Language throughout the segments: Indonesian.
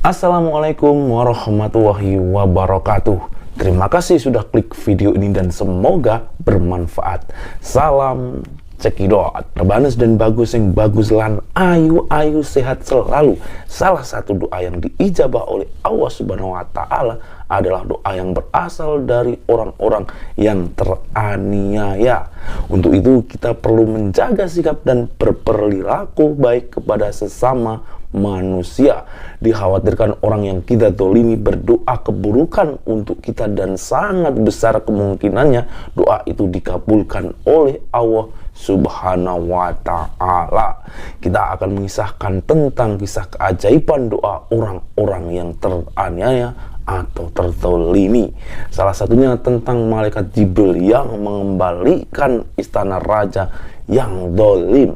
Assalamualaikum warahmatullahi wabarakatuh. Terima kasih sudah klik video ini dan semoga bermanfaat. Salam cekidot. Rebanes dan bagus yang bagus lan ayu sehat selalu. Salah satu doa yang diijabah oleh Allah Subhanahu wa taala adalah doa yang berasal dari orang-orang yang teraniaya. Untuk itu kita perlu menjaga sikap dan berperilaku baik kepada sesama manusia. Dikhawatirkan orang yang kita dolimi berdoa keburukan untuk kita dan sangat besar kemungkinannya doa itu dikabulkan oleh Allah Subhanahu wa ta'ala. Kita akan mengisahkan tentang kisah keajaiban doa orang-orang yang teraniaya atau terzolimi. Salah satunya tentang malaikat Jibril yang mengembalikan istana raja yang dolim.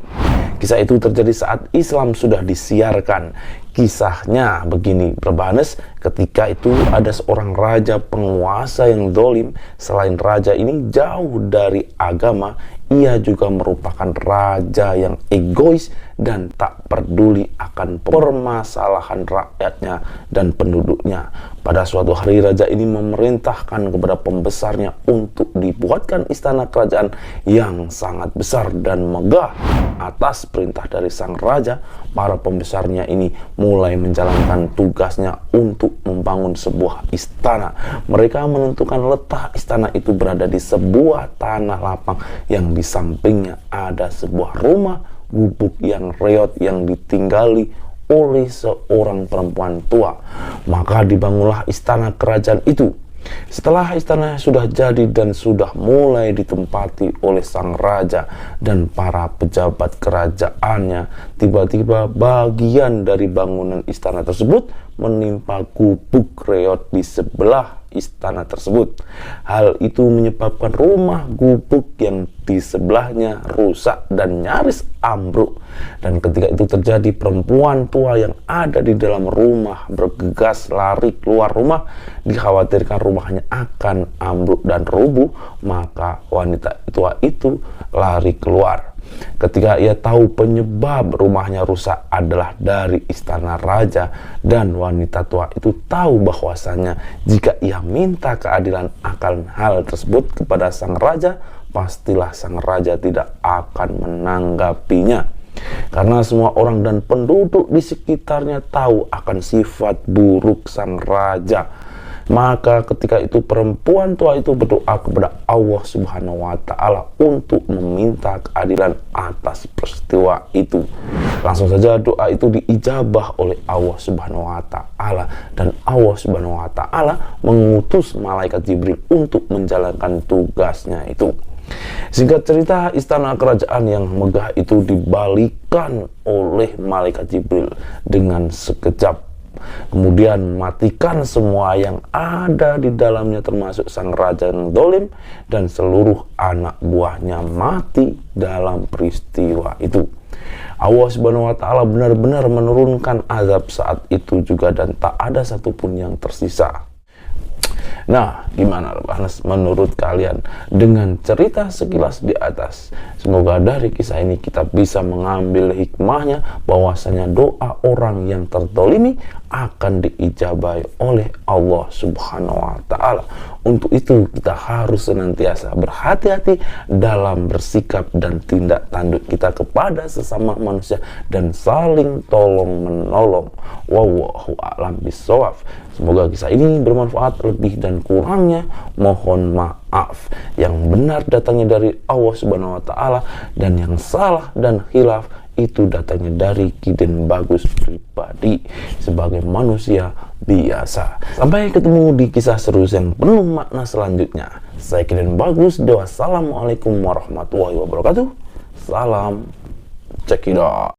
Kisah itu terjadi saat Islam sudah disiarkan. Kisahnya begini, Rebanes, ketika itu ada seorang raja penguasa yang dolim. Selain raja ini jauh dari agama, ia juga merupakan raja yang egois dan tak peduli akan permasalahan rakyatnya dan penduduknya. Pada suatu hari raja ini memerintahkan kepada pembesarnya untuk dibuatkan istana kerajaan yang sangat besar dan megah. Atas perintah dari sang raja, para pembesarnya ini mulai menjalankan tugasnya untuk membangun sebuah istana. Mereka menentukan letak istana itu berada di sebuah tanah lapang yang di sampingnya ada sebuah rumah gubuk yang reot yang ditinggali oleh seorang perempuan tua. Maka dibangunlah istana kerajaan itu. Setelah istana sudah jadi dan sudah mulai ditempati oleh sang raja dan para pejabat kerajaannya, tiba-tiba bagian dari bangunan istana tersebut menimpa gubuk reot di sebelah istana tersebut. Hal itu menyebabkan rumah gubuk yang di sebelahnya rusak dan nyaris ambruk. Dan ketika itu terjadi, perempuan tua yang ada di dalam rumah bergegas lari keluar rumah. Dikhawatirkan rumahnya akan ambruk dan rubuh, maka wanita tua itu lari keluar. Ketika ia tahu penyebab rumahnya rusak adalah dari istana raja, dan wanita tua itu tahu bahwasanya jika ia minta keadilan akan hal tersebut kepada sang raja, pastilah sang raja tidak akan menanggapinya. Karena semua orang dan penduduk di sekitarnya tahu akan sifat buruk sang raja. Maka ketika itu perempuan tua itu berdoa kepada Allah Subhanahu wa ta'ala untuk meminta keadilan atas peristiwa itu. Langsung saja doa itu diijabah oleh Allah Subhanahu wa ta'ala, dan Allah Subhanahu wa ta'ala mengutus malaikat Jibril untuk menjalankan tugasnya itu. Singkat cerita, istana kerajaan yang megah itu dibalikan oleh malaikat Jibril dengan sekejap. Kemudian matikan semua yang ada di dalamnya, termasuk sang raja yang dolim, dan seluruh anak buahnya mati dalam peristiwa itu. Allah Subhanahu wa ta'ala benar-benar menurunkan azab saat itu juga, dan tak ada satupun yang tersisa. Nah, gimana Rebanes menurut kalian dengan cerita sekilas di atas? Semoga dari kisah ini kita bisa mengambil hikmahnya bahwasanya doa orang yang terzalimi akan diijabahi oleh Allah Subhanahu wa ta'ala. Untuk itu kita harus senantiasa berhati-hati dalam bersikap dan tindak tanduk kita kepada sesama manusia dan saling tolong menolong. Wallahu a'lam bishawab. Semoga kisah ini bermanfaat. Lebih dan kurangnya mohon maaf. Yang benar datangnya dari Allah Subhanahu wa ta'ala, dan yang salah dan khilaf itu datangnya dari Kiden Bagus pribadi sebagai manusia biasa. Sampai ketemu di kisah seru yang penuh makna selanjutnya. Saya Kiden Bagus. Wassalamualaikum warahmatullahi wabarakatuh. Salam cekidot.